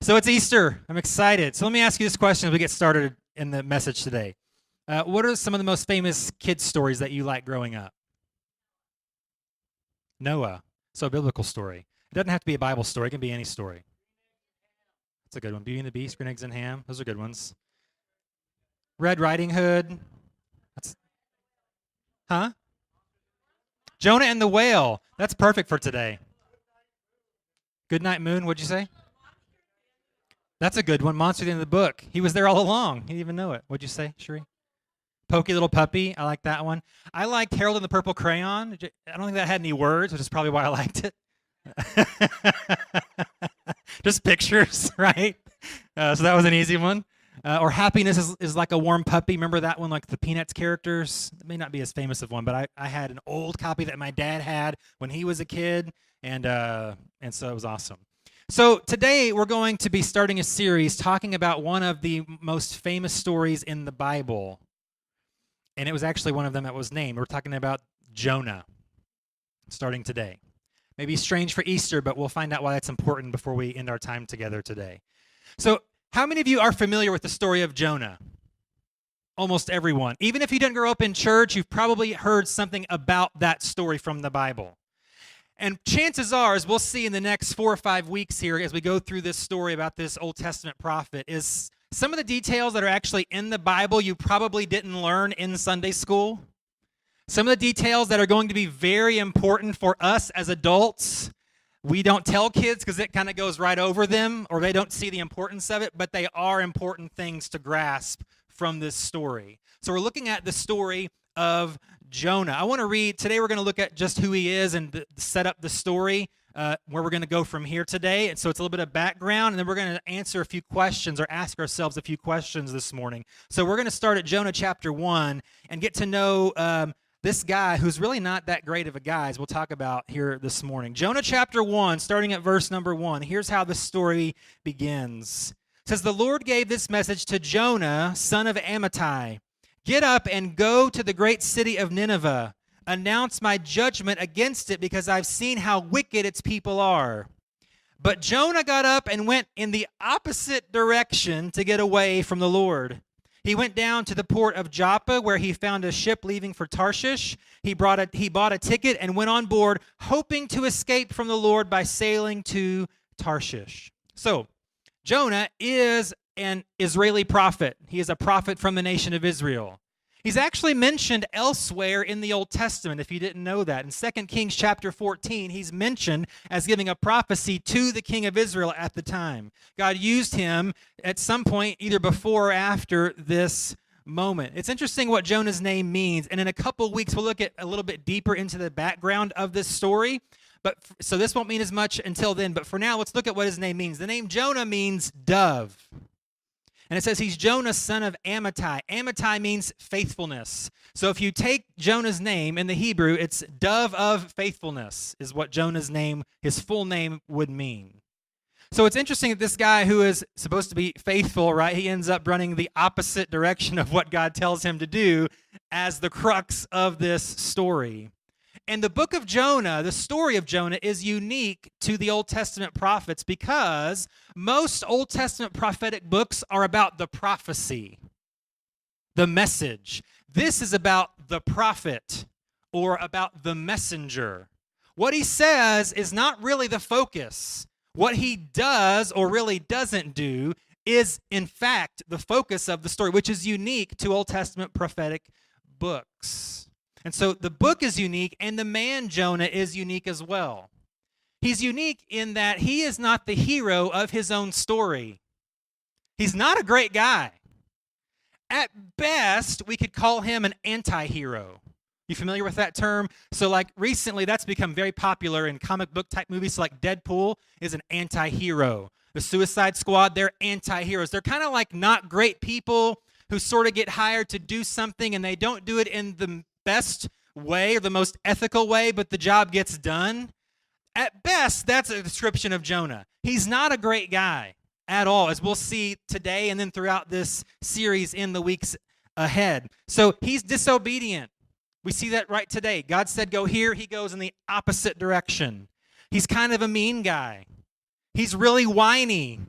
So it's Easter. I'm excited. So let me ask you this question as we get started in the message today. What are some of the most famous kids' stories that you like growing up? Noah. So a biblical story. It doesn't have to be a Bible story. It can be any story. That's a good one. Beauty and the Beast, Green Eggs and Ham. Those are good ones. Red Riding Hood. That's, huh? Jonah and the Whale. That's perfect for today. Goodnight Moon, what'd you say? That's a good one. Monster at the end of the book. He was there all along. He didn't even know it. What'd you say, Sheree? Pokey Little Puppy. I like that one. I liked Harold and the Purple Crayon. I don't think that had any words, which is probably why I liked it. Just pictures, right? So that was an easy one. Or Happiness is like a Warm Puppy. Remember that one, like the Peanuts characters? It may not be as famous of one, but I had an old copy that my dad had when he was a kid, and so it was awesome. So today we're going to be starting a series talking about one of the most famous stories in the Bible. And it was actually one of them that was named. We're talking about Jonah, starting today. Maybe strange for Easter, but we'll find out why that's important before we end our time together today. So how many of you are familiar with the story of Jonah? Almost everyone. Even if you didn't grow up in church, you've probably heard something about that story from the Bible. And chances are, as we'll see in the next 4 or 5 weeks here as we go through this story about this Old Testament prophet, is some of the details that are actually in the Bible you probably didn't learn in Sunday school. Some of the details that are going to be very important for us as adults. We don't tell kids because it kind of goes right over them or they don't see the importance of it, but they are important things to grasp from this story. So we're looking at the story of Jonah. I want to read, today we're going to look at just who he is and set up the story where we're going to go from here today. And so it's a little bit of background, and then we're going to answer a few questions or ask ourselves a few questions this morning. So we're going to start at Jonah chapter 1 and get to know this guy who's really not that great of a guy, as we'll talk about here this morning. Jonah chapter 1, starting at verse number 1. Here's how the story begins. It says, "The Lord gave this message to Jonah, son of Amittai. Get up and go to the great city of Nineveh. Announce my judgment against it because I've seen how wicked its people are." But Jonah got up and went in the opposite direction to get away from the Lord. He went down to the port of Joppa, where he found a ship leaving for Tarshish. He bought a ticket and went on board, hoping to escape from the Lord by sailing to Tarshish. So, Jonah is an Israeli prophet. He is a prophet from the nation of Israel. He's actually mentioned elsewhere in the Old Testament, if you didn't know that. In 2 Kings chapter 14, he's mentioned as giving a prophecy to the king of Israel at the time. God used him at some point, either before or after this moment. It's interesting what Jonah's name means, and in a couple weeks, we'll look at a little bit deeper into the background of this story. So this won't mean as much until then, but for now, let's look at what his name means. The name Jonah means dove. And it says he's Jonah, son of Amittai. Amittai means faithfulness. So if you take Jonah's name in the Hebrew, it's dove of faithfulness is what Jonah's name, his full name, would mean. So it's interesting that this guy who is supposed to be faithful, right, he ends up running the opposite direction of what God tells him to do as the crux of this story. And the book of Jonah, the story of Jonah, is unique to the Old Testament prophets because most Old Testament prophetic books are about the prophecy, the message. This is about the prophet or about the messenger. What he says is not really the focus. What he does or really doesn't do is, in fact, the focus of the story, which is unique to Old Testament prophetic books. And so the book is unique, and the man Jonah is unique as well. He's unique in that he is not the hero of his own story. He's not a great guy. At best, we could call him an anti-hero. You familiar with that term? So like recently, that's become very popular in comic book type movies. So like Deadpool is an anti-hero. The Suicide Squad, they're anti-heroes. They're kind of like not great people who sort of get hired to do something, and they don't do it in the best way or the most ethical way, but the job gets done. At best, that's a description of Jonah. He's not a great guy at all, as we'll see today and then throughout this series in the weeks ahead. So he's disobedient. We see that right today. God said go here, he goes in the opposite direction. He's kind of a mean guy. He's really whiny.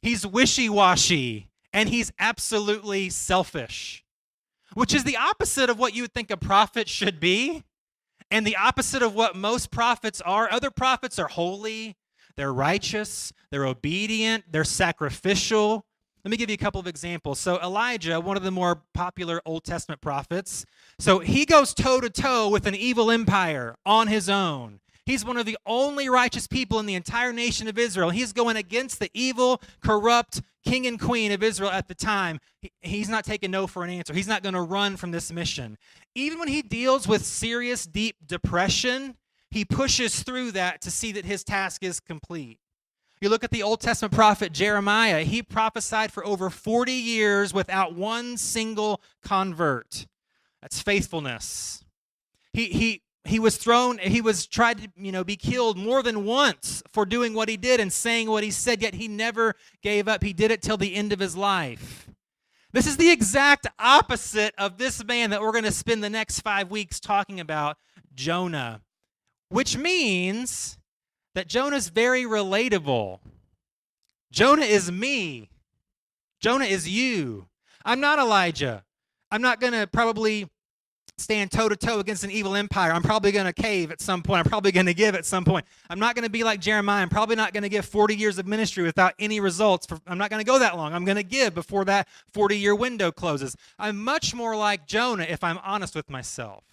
He's wishy-washy, and he's absolutely selfish, which is the opposite of what you would think a prophet should be, and the opposite of what most prophets are. Other prophets are holy, they're righteous, they're obedient, they're sacrificial. Let me give you a couple of examples. So Elijah, one of the more popular Old Testament prophets, so he goes toe-to-toe with an evil empire on his own. He's one of the only righteous people in the entire nation of Israel. He's going against the evil, corrupt king and queen of Israel at the time. He's not taking no for an answer. He's not going to run from this mission. Even when he deals with serious, deep depression, he pushes through that to see that his task is complete. You look at the Old Testament prophet Jeremiah. He prophesied for over 40 years without one single convert. That's faithfulness. He was tried to, be killed more than once for doing what he did and saying what he said, yet he never gave up. He did it till the end of his life. This is the exact opposite of this man that we're going to spend the next 5 weeks talking about, Jonah, which means that Jonah's very relatable. Jonah is me. Jonah is you. I'm not Elijah. I'm not going to probably stand toe-to-toe against an evil empire. I'm probably going to cave at some point. I'm probably going to give at some point. I'm not going to be like Jeremiah. I'm probably not going to give 40 years of ministry without any results. I'm not going to go that long. I'm going to give before that 40-year window closes. I'm much more like Jonah if I'm honest with myself.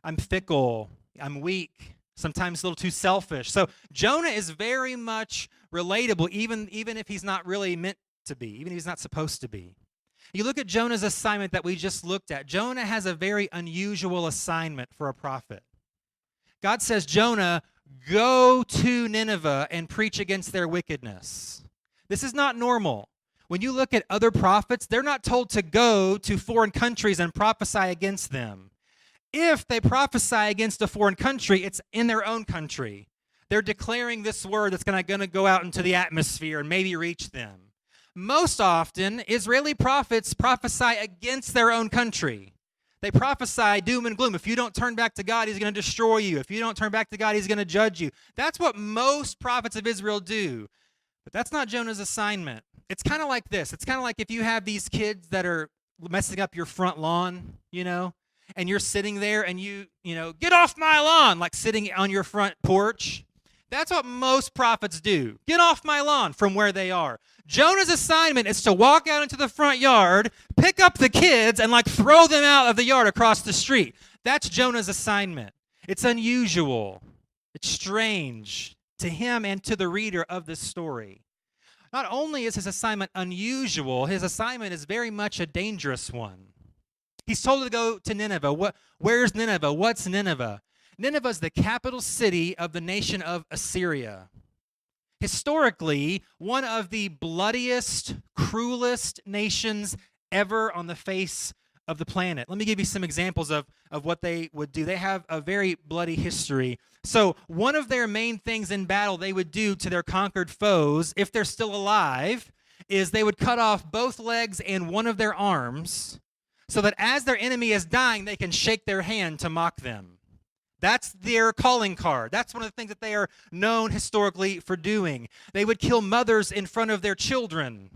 I'm fickle. I'm weak. Sometimes a little too selfish. So Jonah is very much relatable, even if he's not really meant to be, even if he's not supposed to be. You look at Jonah's assignment that we just looked at. Jonah has a very unusual assignment for a prophet. God says, Jonah, go to Nineveh and preach against their wickedness. This is not normal. When you look at other prophets, they're not told to go to foreign countries and prophesy against them. If they prophesy against a foreign country, it's in their own country. They're declaring this word that's going to go out into the atmosphere and maybe reach them. Most often, Israeli prophets prophesy against their own country. They prophesy doom and gloom. If you don't turn back to God, he's going to destroy you. If you don't turn back to God, he's going to judge you. That's what most prophets of Israel do. But that's not Jonah's assignment. It's kind of like this. It's kind of like if you have these kids that are messing up your front lawn, and you're sitting there and you get off my lawn, like sitting on your front porch. That's what most prophets do. Get off my lawn from where they are. Jonah's assignment is to walk out into the front yard, pick up the kids, and throw them out of the yard across the street. That's Jonah's assignment. It's unusual. It's strange to him and to the reader of this story. Not only is his assignment unusual, his assignment is very much a dangerous one. He's told to go to Nineveh. Where's Nineveh? What's Nineveh? Nineveh is the capital city of the nation of Assyria. Historically, one of the bloodiest, cruelest nations ever on the face of the planet. Let me give you some examples of what they would do. They have a very bloody history. So one of their main things in battle they would do to their conquered foes, if they're still alive, is they would cut off both legs and one of their arms so that as their enemy is dying, they can shake their hand to mock them. That's their calling card. That's one of the things that they are known historically for doing. They would kill mothers in front of their children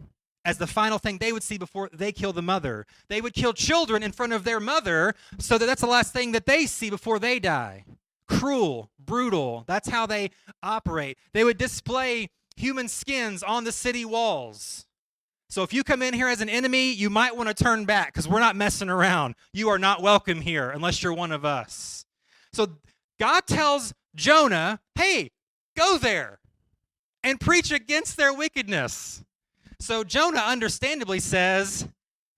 as the final thing they would see before they kill the mother. They would kill children in front of their mother so that that's the last thing that they see before they die. Cruel, brutal. That's how they operate. They would display human skins on the city walls. So if you come in here as an enemy, you might want to turn back because we're not messing around. You are not welcome here unless you're one of us. So God tells Jonah, hey, go there and preach against their wickedness. So Jonah understandably says,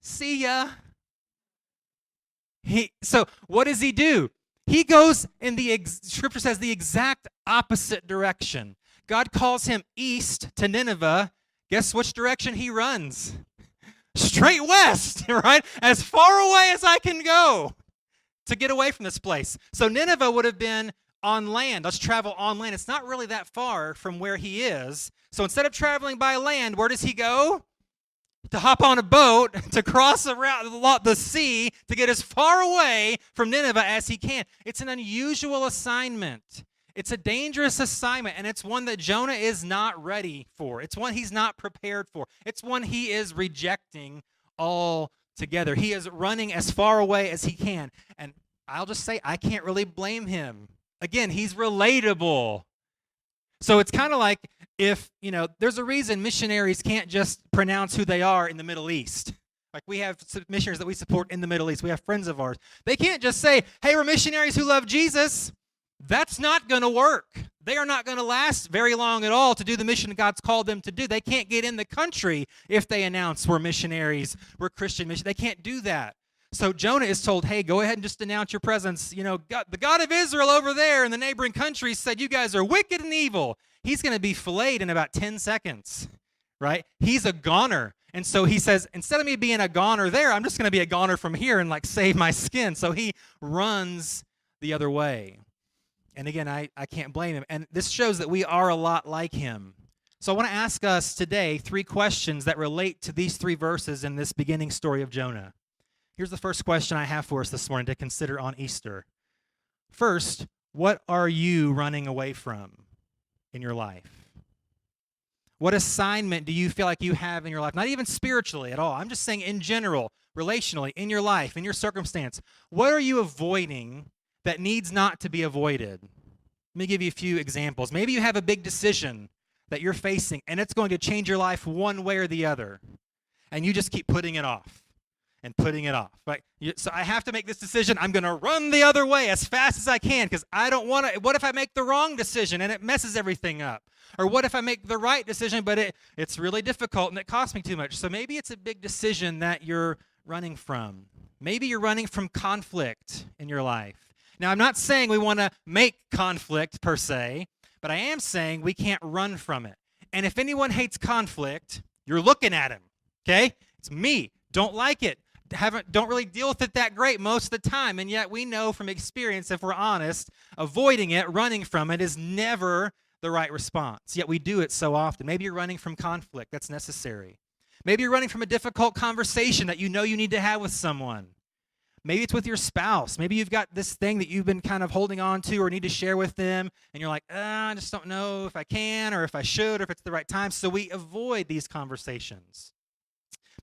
see ya. So what does he do? He goes in Scripture says the exact opposite direction. God calls him east to Nineveh. Guess which direction he runs? Straight west, right? As far away as I can go to get away from this place. So Nineveh would have been on land. Let's travel on land. It's not really that far from where he is. So instead of traveling by land, where does he go? To hop on a boat, to cross around the sea, to get as far away from Nineveh as he can. It's an unusual assignment. It's a dangerous assignment, and it's one that Jonah is not ready for. It's one he's not prepared for. It's one he is rejecting altogether. He is running as far away as he can. And I'll just say, I can't really blame him. Again, he's relatable. So it's kind of like if, there's a reason missionaries can't just pronounce who they are in the Middle East. Like we have missionaries that we support in the Middle East. We have friends of ours. They can't just say, hey, we're missionaries who love Jesus. That's not going to work. They are not going to last very long at all to do the mission God's called them to do. They can't get in the country if they announce we're missionaries, we're Christian missionaries. They can't do that. So Jonah is told, hey, go ahead and just announce your presence. The God of Israel over there in the neighboring countries said you guys are wicked and evil. He's going to be filleted in about 10 seconds, right? He's a goner. And so he says, instead of me being a goner there, I'm just going to be a goner from here and save my skin. So he runs the other way. And again, I can't blame him. And this shows that we are a lot like him. So I want to ask us today 3 questions that relate to these 3 verses in this beginning story of Jonah. Here's the first question I have for us this morning to consider on Easter. First, what are you running away from in your life? What assignment do you feel like you have in your life? Not even spiritually at all. I'm just saying in general, relationally, in your life, in your circumstance. What are you avoiding that needs not to be avoided? Let me give you a few examples. Maybe you have a big decision that you're facing, and it's going to change your life one way or the other, and you just keep putting it off and putting it off. Right? So I have to make this decision. I'm going to run the other way as fast as I can because I don't want to. What if I make the wrong decision and it messes everything up? Or what if I make the right decision, but it's really difficult and it costs me too much? So maybe it's a big decision that you're running from. Maybe you're running from conflict in your life. Now, I'm not saying we want to make conflict per se, but I am saying we can't run from it. And if anyone hates conflict, you're looking at him, okay? It's me. Don't like it. Don't really deal with it that great most of the time. And yet we know from experience, if we're honest, avoiding it, running from it is never the right response. Yet we do it so often. Maybe you're running from conflict. That's necessary. Maybe you're running from a difficult conversation that you know you need to have with someone. Maybe it's with your spouse. Maybe you've got this thing that you've been kind of holding on to or need to share with them, and you're like, I just don't know if I can or if I should or if it's the right time. So we avoid these conversations.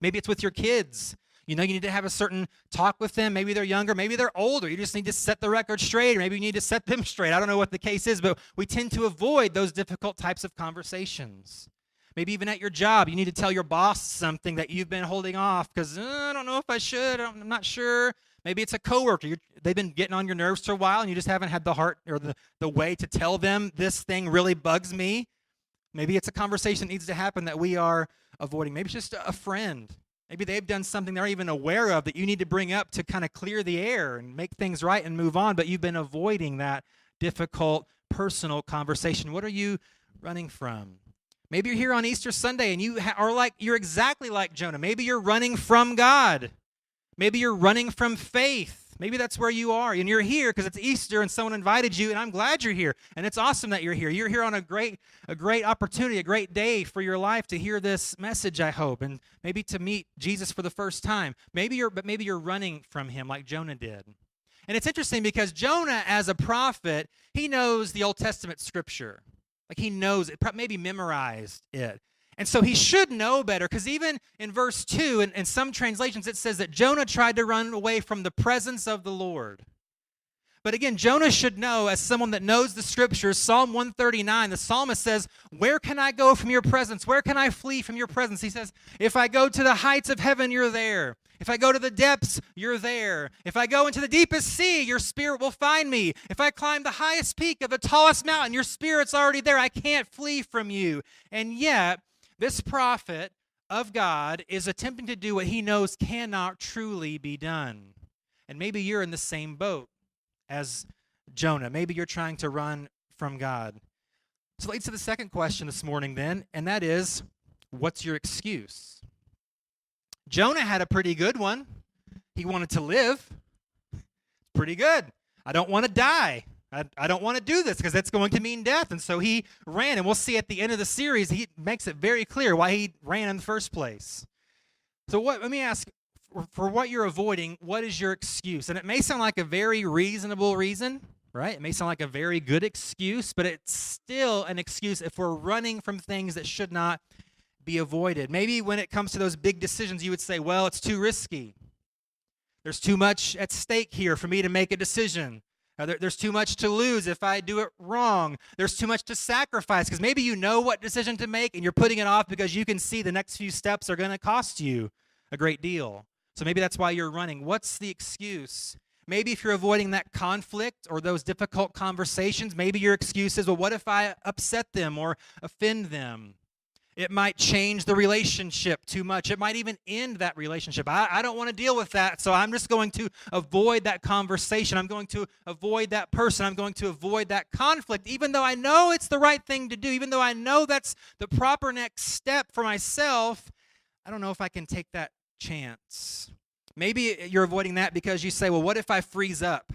Maybe it's with your kids. You need to have a certain talk with them. Maybe they're younger. Maybe they're older. You just need to set the record straight, or maybe you need to set them straight. I don't know what the case is, but we tend to avoid those difficult types of conversations. Maybe even at your job, you need to tell your boss something that you've been holding off because I don't know if I should. I'm not sure. Maybe it's a coworker. They've been getting on your nerves for a while, and you just haven't had the heart or the way to tell them this thing really bugs me. Maybe it's a conversation that needs to happen that we are avoiding. Maybe it's just a friend. Maybe they've done something they're even aware of that you need to bring up to kind of clear the air and make things right and move on, but you've been avoiding that difficult personal conversation. What are you running from? Maybe you're here on Easter Sunday and you're exactly like Jonah. Maybe you're running from God. Maybe you're running from faith. Maybe that's where you are, and you're here because it's Easter and someone invited you, and I'm glad you're here, and it's awesome that you're here. You're here on a great opportunity, a great day for your life to hear this message, I hope, and maybe to meet Jesus for the first time. Maybe you're running from him like Jonah did. And it's interesting because Jonah, as a prophet, he knows the Old Testament scripture. Like he knows it, maybe memorized it. And so he should know better, because even in verse 2, in some translations, it says that Jonah tried to run away from the presence of the Lord. But again, Jonah should know, as someone that knows the scriptures, Psalm 139, the psalmist says, where can I go from your presence? Where can I flee from your presence? He says, if I go to the heights of heaven, you're there. If I go to the depths, you're there. If I go into the deepest sea, your spirit will find me. If I climb the highest peak of the tallest mountain, your spirit's already there. I can't flee from you. And yet, this prophet of God is attempting to do what he knows cannot truly be done. And maybe you're in the same boat as Jonah. Maybe you're trying to run from God. So it leads to the second question this morning then, and that is, what's your excuse? Jonah had a pretty good one. He wanted to live. Pretty good. I don't want to die. I don't want to do this because that's going to mean death. And so he ran, and we'll see at the end of the series, he makes it very clear why he ran in the first place. So let me ask, for what you're avoiding, what is your excuse? And it may sound like a very reasonable reason, right? It may sound like a very good excuse, but it's still an excuse if we're running from things that should not be avoided. Maybe when it comes to those big decisions, you would say, well, it's too risky. There's too much at stake here for me to make a decision. There's too much to lose if I do it wrong. There's too much to sacrifice because maybe you know what decision to make and you're putting it off because you can see the next few steps are going to cost you a great deal. So maybe that's why you're running. What's the excuse? Maybe if you're avoiding that conflict or those difficult conversations, maybe your excuse is, well, what if I upset them or offend them? It might change the relationship too much. It might even end that relationship. I don't want to deal with that, so I'm just going to avoid that conversation. I'm going to avoid that person. I'm going to avoid that conflict, even though I know it's the right thing to do, even though I know that's the proper next step for myself. I don't know if I can take that chance. Maybe you're avoiding that because you say, well, what if I freeze up?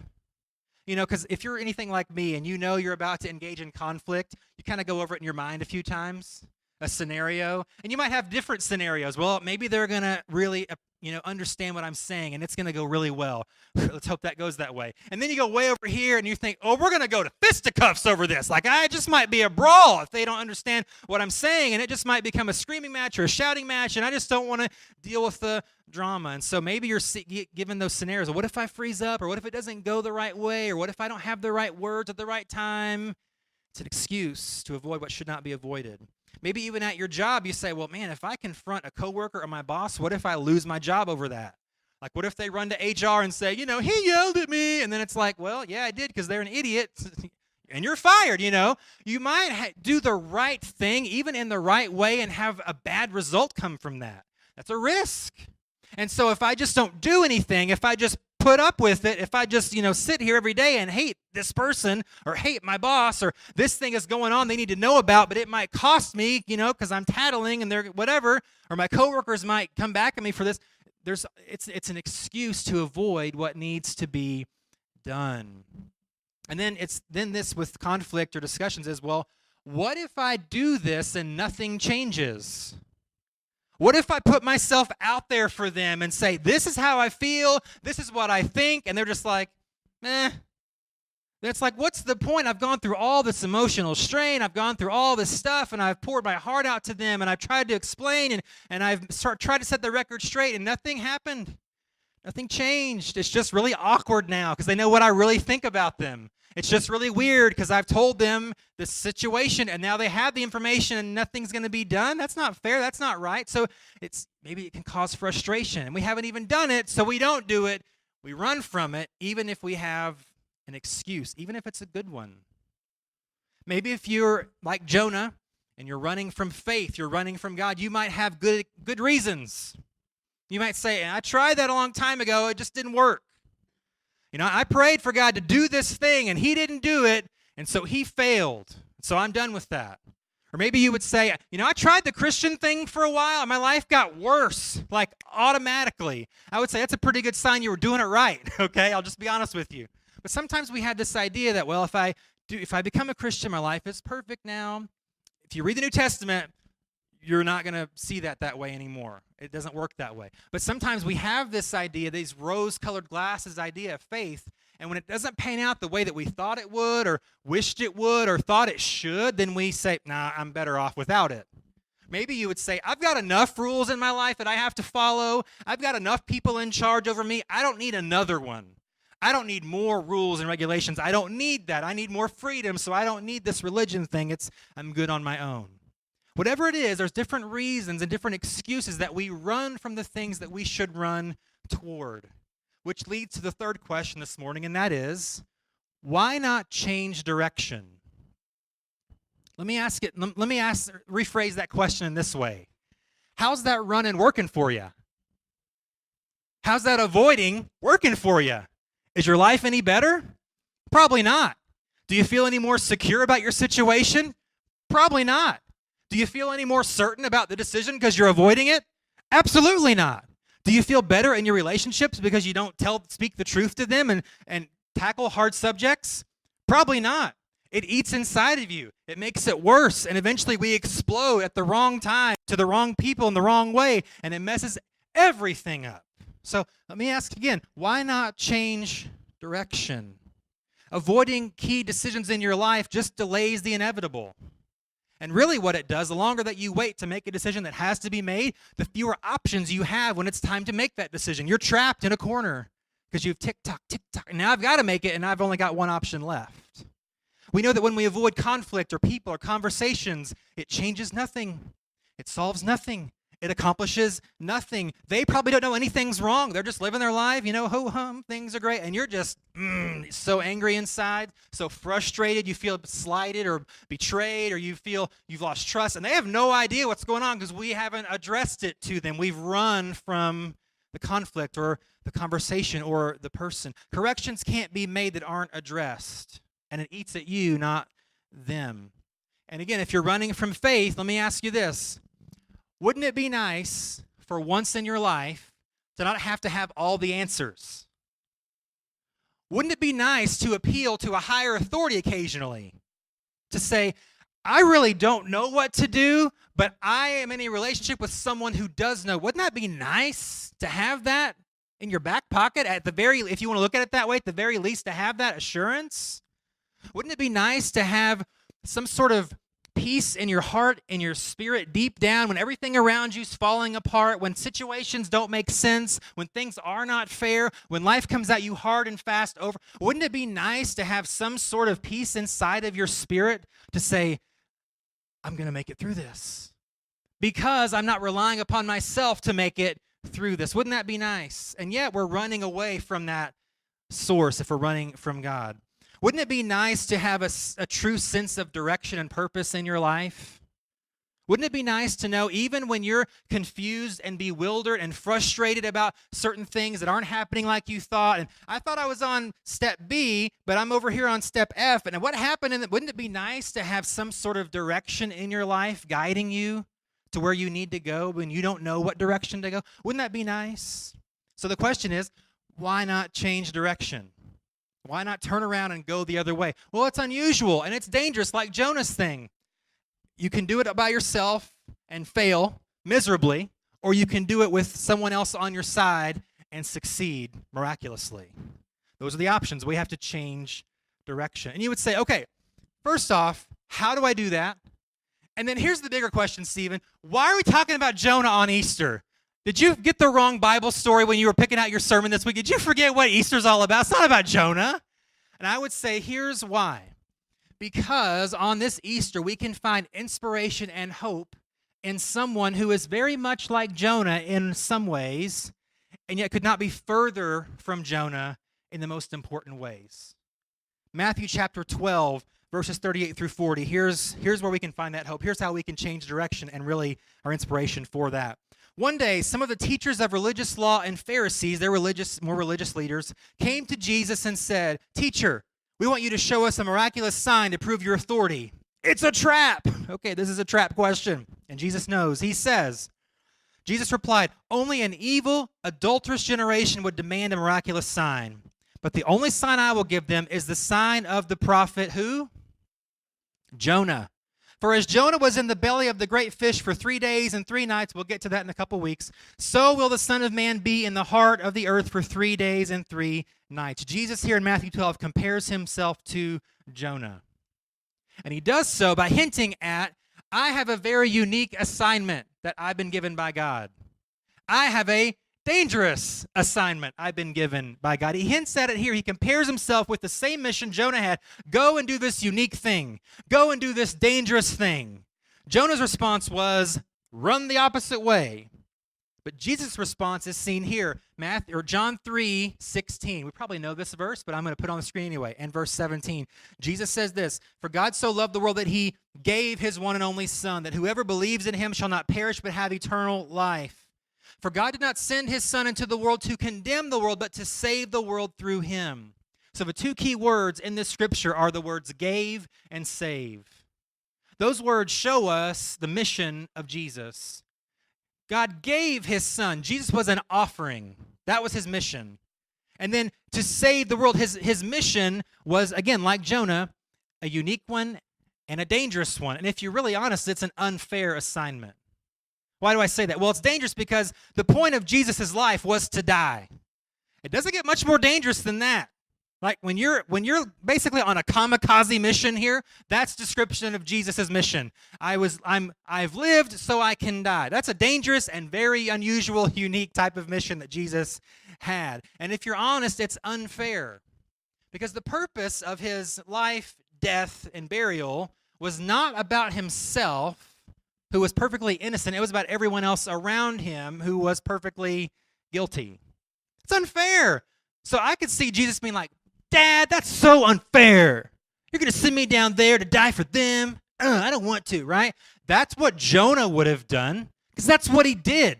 You know, because if you're anything like me and you know you're about to engage in conflict, you kind of go over it in your mind a few times. A scenario, and you might have different scenarios. Well, maybe they're going to really, understand what I'm saying, and it's going to go really well. Let's hope that goes that way. And then you go way over here, and you think, oh, we're going to go to fisticuffs over this. Like, I just might be a brawl if they don't understand what I'm saying, and it just might become a screaming match or a shouting match, and I just don't want to deal with the drama. And so maybe you're given those scenarios. What if I freeze up, or what if it doesn't go the right way, or what if I don't have the right words at the right time? It's an excuse to avoid what should not be avoided. Maybe even at your job, you say, well, man, if I confront a coworker or my boss, what if I lose my job over that? Like, what if they run to HR and say, he yelled at me? And then it's like, well, yeah, I did because they're an idiot. And you're fired, You might do the right thing, even in the right way, and have a bad result come from that. That's a risk. And so if I just don't do anything, if I just put up with it, if I just, sit here every day and hate this person or hate my boss or this thing is going on they need to know about, but it might cost me, because I'm tattling and they're whatever, or my coworkers might come back at me for this. It's an excuse to avoid what needs to be done. And then this with conflict or discussions is, well, what if I do this and nothing changes? What if I put myself out there for them and say, this is how I feel, this is what I think, and they're just like, It's like, what's the point? I've gone through all this emotional strain, I've gone through all this stuff, and I've poured my heart out to them, and I've tried to explain, and I've tried to set the record straight, and nothing happened. Nothing changed. It's just really awkward now because they know what I really think about them. It's just really weird because I've told them the situation and now they have the information and nothing's going to be done. That's not fair. That's not right. So maybe it can cause frustration and we haven't even done it, so we don't do it. We run from it even if we have an excuse, even if it's a good one. Maybe if you're like Jonah and you're running from faith, you're running from God, you might have good reasons. You might say, I tried that a long time ago, it just didn't work. I prayed for God to do this thing, and he didn't do it, and so he failed. So I'm done with that. Or maybe you would say, I tried the Christian thing for a while, and my life got worse, like automatically. I would say that's a pretty good sign you were doing it right, okay? I'll just be honest with you. But sometimes we have this idea that, well, if I become a Christian, my life is perfect now. If you read the New Testament, you're not going to see that way anymore. It doesn't work that way. But sometimes we have this idea, these rose-colored glasses idea of faith, and when it doesn't pan out the way that we thought it would or wished it would or thought it should, then we say, nah, I'm better off without it. Maybe you would say, I've got enough rules in my life that I have to follow. I've got enough people in charge over me. I don't need another one. I don't need more rules and regulations. I don't need that. I need more freedom, so I don't need this religion thing. I'm good on my own. Whatever it is, there's different reasons and different excuses that we run from the things that we should run toward, which leads to the third question this morning, and that is, why not change direction? Let me rephrase that question in this way. How's that running working for you? How's that avoiding working for you? Is your life any better? Probably not. Do you feel any more secure about your situation? Probably not. Do you feel any more certain about the decision because you're avoiding it? Absolutely not. Do you feel better in your relationships because you don't speak the truth to them and tackle hard subjects? Probably not. It eats inside of you. It makes it worse, and eventually we explode at the wrong time to the wrong people in the wrong way, and it messes everything up. So let me ask again, why not change direction? Avoiding key decisions in your life just delays the inevitable. And really what it does, the longer that you wait to make a decision that has to be made, the fewer options you have when it's time to make that decision. You're trapped in a corner because you've tick-tock, and now I've got to make it, and I've only got one option left. We know that when we avoid conflict or people or conversations, it changes nothing. It solves nothing. It accomplishes nothing. They probably don't know anything's wrong. They're just living their life, ho-hum, things are great. And you're just so angry inside, so frustrated. You feel slighted or betrayed, or you feel you've lost trust. And they have no idea what's going on because we haven't addressed it to them. We've run from the conflict or the conversation or the person. Corrections can't be made that aren't addressed. And it eats at you, not them. And again, if you're running from faith, let me ask you this. Wouldn't it be nice for once in your life to not have to have all the answers? Wouldn't it be nice to appeal to a higher authority occasionally? To say, I really don't know what to do, but I am in a relationship with someone who does know. Wouldn't that be nice to have that in your back pocket? If you want to look at it that way, at the very least to have that assurance? Wouldn't it be nice to have some sort of peace in your heart, in your spirit, deep down, when everything around you's falling apart, when situations don't make sense, when things are not fair, when life comes at you hard and fast over? Wouldn't it be nice to have some sort of peace inside of your spirit to say, I'm going to make it through this because I'm not relying upon myself to make it through this? Wouldn't that be nice? And yet we're running away from that source if we're running from God. Wouldn't it be nice to have a true sense of direction and purpose in your life? Wouldn't it be nice to know even when you're confused and bewildered and frustrated about certain things that aren't happening like you thought, and I thought I was on step B, but I'm over here on step F, and what happened? And wouldn't it be nice to have some sort of direction in your life guiding you to where you need to go when you don't know what direction to go? Wouldn't that be nice? So the question is, why not change direction? Why not turn around and go the other way? Well, it's unusual and it's dangerous, like Jonah's thing. You can do it by yourself and fail miserably, or you can do it with someone else on your side and succeed miraculously. Those are the options. We have to change direction. And you would say, okay, first off, how do I do that? And then here's the bigger question, Stephen. Why are we talking about Jonah on Easter? Did you get the wrong Bible story when you were picking out your sermon this week? Did you forget what Easter's all about? It's not about Jonah. And I would say here's why. Because on this Easter, we can find inspiration and hope in someone who is very much like Jonah in some ways, and yet could not be further from Jonah in the most important ways. Matthew chapter 12, verses 38 through 40. Here's where we can find that hope. Here's how we can change direction and really our inspiration for that. One day, some of the teachers of religious law and Pharisees, they're more religious leaders, came to Jesus and said, "Teacher, we want you to show us a miraculous sign to prove your authority." It's a trap. Okay, this is a trap question. And Jesus knows. He says, Jesus replied, "Only an evil, adulterous generation would demand a miraculous sign. But the only sign I will give them is the sign of the prophet," who? Jonah. "For as Jonah was in the belly of the great fish for 3 days and 3 nights," we'll get to that in a couple weeks, "so will the Son of Man be in the heart of the earth for 3 days and 3 nights." Jesus here in Matthew 12 compares himself to Jonah. And he does so by hinting at, I have a very unique assignment that I've been given by God. I have a dangerous assignment I've been given by God. He hints at it here. He compares himself with the same mission Jonah had. Go and do this unique thing. Go and do this dangerous thing. Jonah's response was, run the opposite way. But Jesus' response is seen here, John 3:16. We probably know this verse, but I'm going to put it on the screen anyway. And verse 17. Jesus says this, "For God so loved the world that he gave his one and only Son, that whoever believes in him shall not perish but have eternal life. For God did not send his Son into the world to condemn the world, but to save the world through him." So the two key words in this scripture are the words gave and save. Those words show us the mission of Jesus. God gave his Son. Jesus was an offering. That was his mission. And then to save the world, his mission was, again, like Jonah, a unique one and a dangerous one. And if you're really honest, it's an unfair assignment. Why do I say that? Well, it's dangerous because the point of Jesus' life was to die. It doesn't get much more dangerous than that. Like when you're basically on a kamikaze mission here, that's description of Jesus' mission. I've lived so I can die. That's a dangerous and very unusual, unique type of mission that Jesus had. And if you're honest, it's unfair. Because the purpose of his life, death, and burial was not about himself, who was perfectly innocent. It was about everyone else around him who was perfectly guilty. It's unfair. So I could see Jesus being like, Dad, that's so unfair. You're going to send me down there to die for them? I don't want to, right? That's what Jonah would have done, because that's what he did.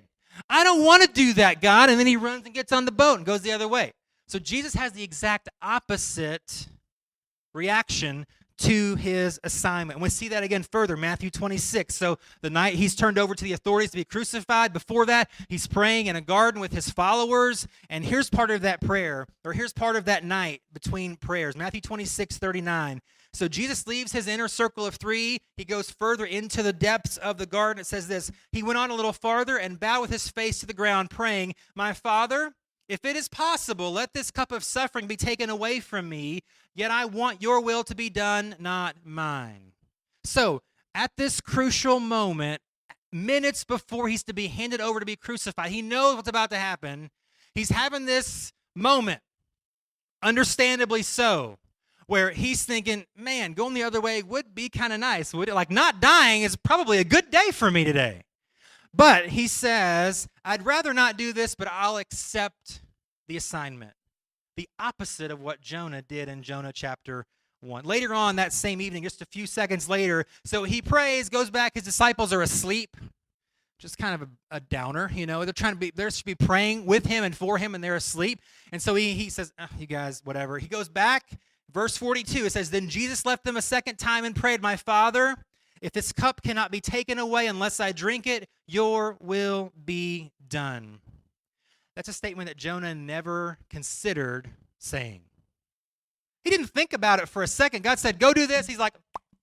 I don't want to do that, God. And then he runs and gets on the boat and goes the other way. So Jesus has the exact opposite reaction to his assignment. And we see that again further, Matthew 26. So the night he's turned over to the authorities to be crucified, before that, he's praying in a garden with his followers. And here's part of that prayer, or here's part of that night between prayers. Matthew 26:39. So Jesus leaves his inner circle of three. He goes further into the depths of the garden. It says this: he went on a little farther and bowed with his face to the ground, praying, "My Father, if it is possible, let this cup of suffering be taken away from me, yet I want your will to be done, not mine." So, at this crucial moment, minutes before he's to be handed over to be crucified, he knows what's about to happen. He's having this moment, understandably so, where he's thinking, man, going the other way would be kind of nice. Would it? Like, not dying is probably a good day for me today. But he says, I'd rather not do this, but I'll accept the assignment. The opposite of what Jonah did in Jonah chapter 1. Later on that same evening, just a few seconds later, so he prays, goes back, his disciples are asleep. Just kind of a downer, you know. They're supposed to be praying with him and for him, and they're asleep. And so he says, you guys, whatever. He goes back, verse 42, it says, then Jesus left them a second time and prayed, "My Father, if this cup cannot be taken away unless I drink it, your will be done." That's a statement that Jonah never considered saying. He didn't think about it for a second. God said, go do this. He's like,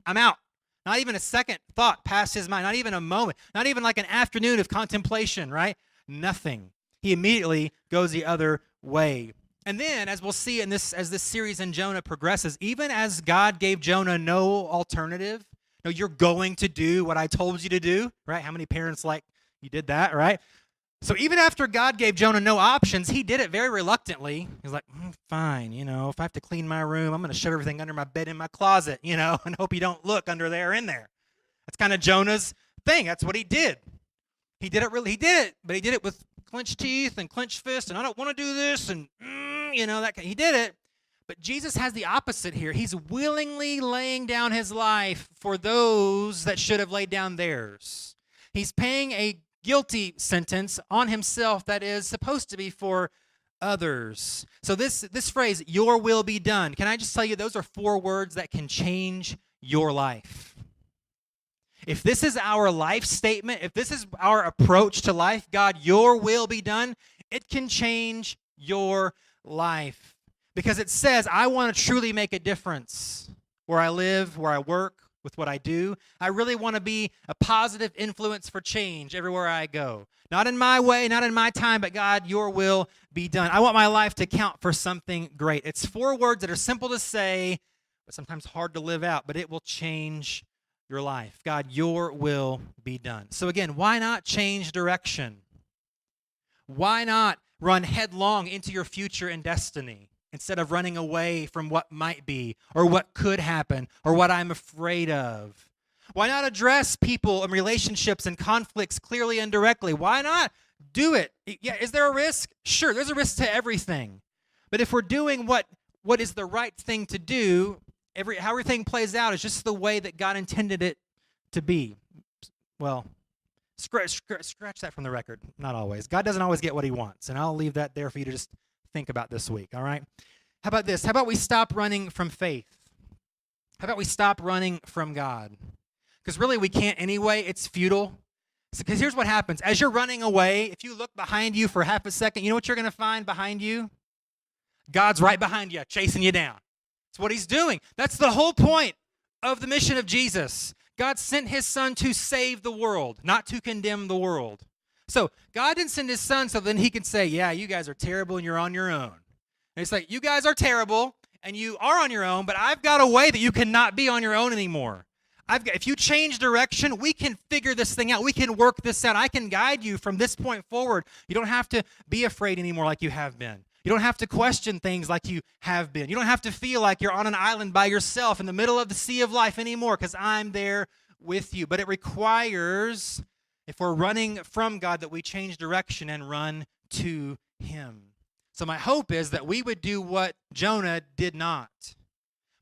I'm out. Not even a second thought passed his mind. Not even a moment. Not even like an afternoon of contemplation, right? Nothing. He immediately goes the other way. And then, as we'll see as this series in Jonah progresses, even as God gave Jonah no alternative, no, you're going to do what I told you to do, right? How many parents like, you did that, right? So even after God gave Jonah no options, he did it very reluctantly. He's like, fine, if I have to clean my room, I'm going to shove everything under my bed in my closet, and hope you don't look under there or in there. That's kind of Jonah's thing. That's what he did. He did it, but he did it with clenched teeth and clenched fists, and I don't want to do this, and, he did it. But Jesus has the opposite here. He's willingly laying down his life for those that should have laid down theirs. He's paying a guilty sentence on himself that is supposed to be for others. So this phrase, your will be done, can I just tell you, those are 4 words that can change your life. If this is our life statement, if this is our approach to life, God, your will be done, it can change your life. Because it says, I want to truly make a difference where I live, where I work, with what I do. I really want to be a positive influence for change everywhere I go. Not in my way, not in my time, but God, your will be done. I want my life to count for something great. It's 4 words that are simple to say, but sometimes hard to live out, but it will change your life. God, your will be done. So again, why not change direction? Why not run headlong into your future and destiny instead of running away from what might be or what could happen or what I'm afraid of? Why not address people and relationships and conflicts clearly and directly? Why not do it? Yeah, is there a risk? Sure, there's a risk to everything. But if we're doing what is the right thing to do, how everything plays out is just the way that God intended it to be. Well, scratch that from the record. Not always. God doesn't always get what he wants, and I'll leave that there for you to just think about this week, all right? How about this? How about we stop running from faith? How about we stop running from God? Because really we can't anyway. It's futile. Because here's what happens. As you're running away, if you look behind you for half a second, you know what you're going to find behind you? God's right behind you, chasing you down. That's what he's doing. That's the whole point of the mission of Jesus. God sent his son to save the world, not to condemn the world. So God didn't send his son so then he can say, yeah, you guys are terrible and you're on your own. And it's like, you guys are terrible and you are on your own, but I've got a way that you cannot be on your own anymore. If you change direction, we can figure this thing out. We can work this out. I can guide you from this point forward. You don't have to be afraid anymore like you have been. You don't have to question things like you have been. You don't have to feel like you're on an island by yourself in the middle of the sea of life anymore, because I'm there with you. But it requires, if we're running from God, that we change direction and run to Him. So my hope is that we would do what Jonah did not.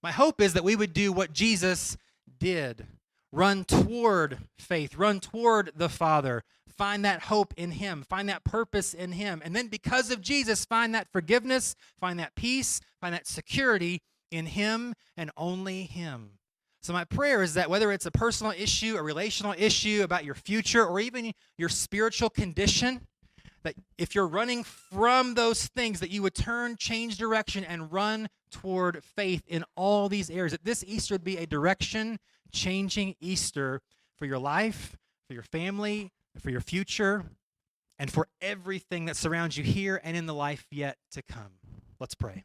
My hope is that we would do what Jesus did. Run toward faith. Run toward the Father. Find that hope in Him. Find that purpose in Him. And then because of Jesus, find that forgiveness, find that peace, find that security in Him and only Him. So my prayer is that whether it's a personal issue, a relational issue about your future, or even your spiritual condition, that if you're running from those things, that you would turn, change direction, and run toward faith in all these areas. That this Easter would be a direction-changing Easter for your life, for your family, for your future, and for everything that surrounds you here and in the life yet to come. Let's pray.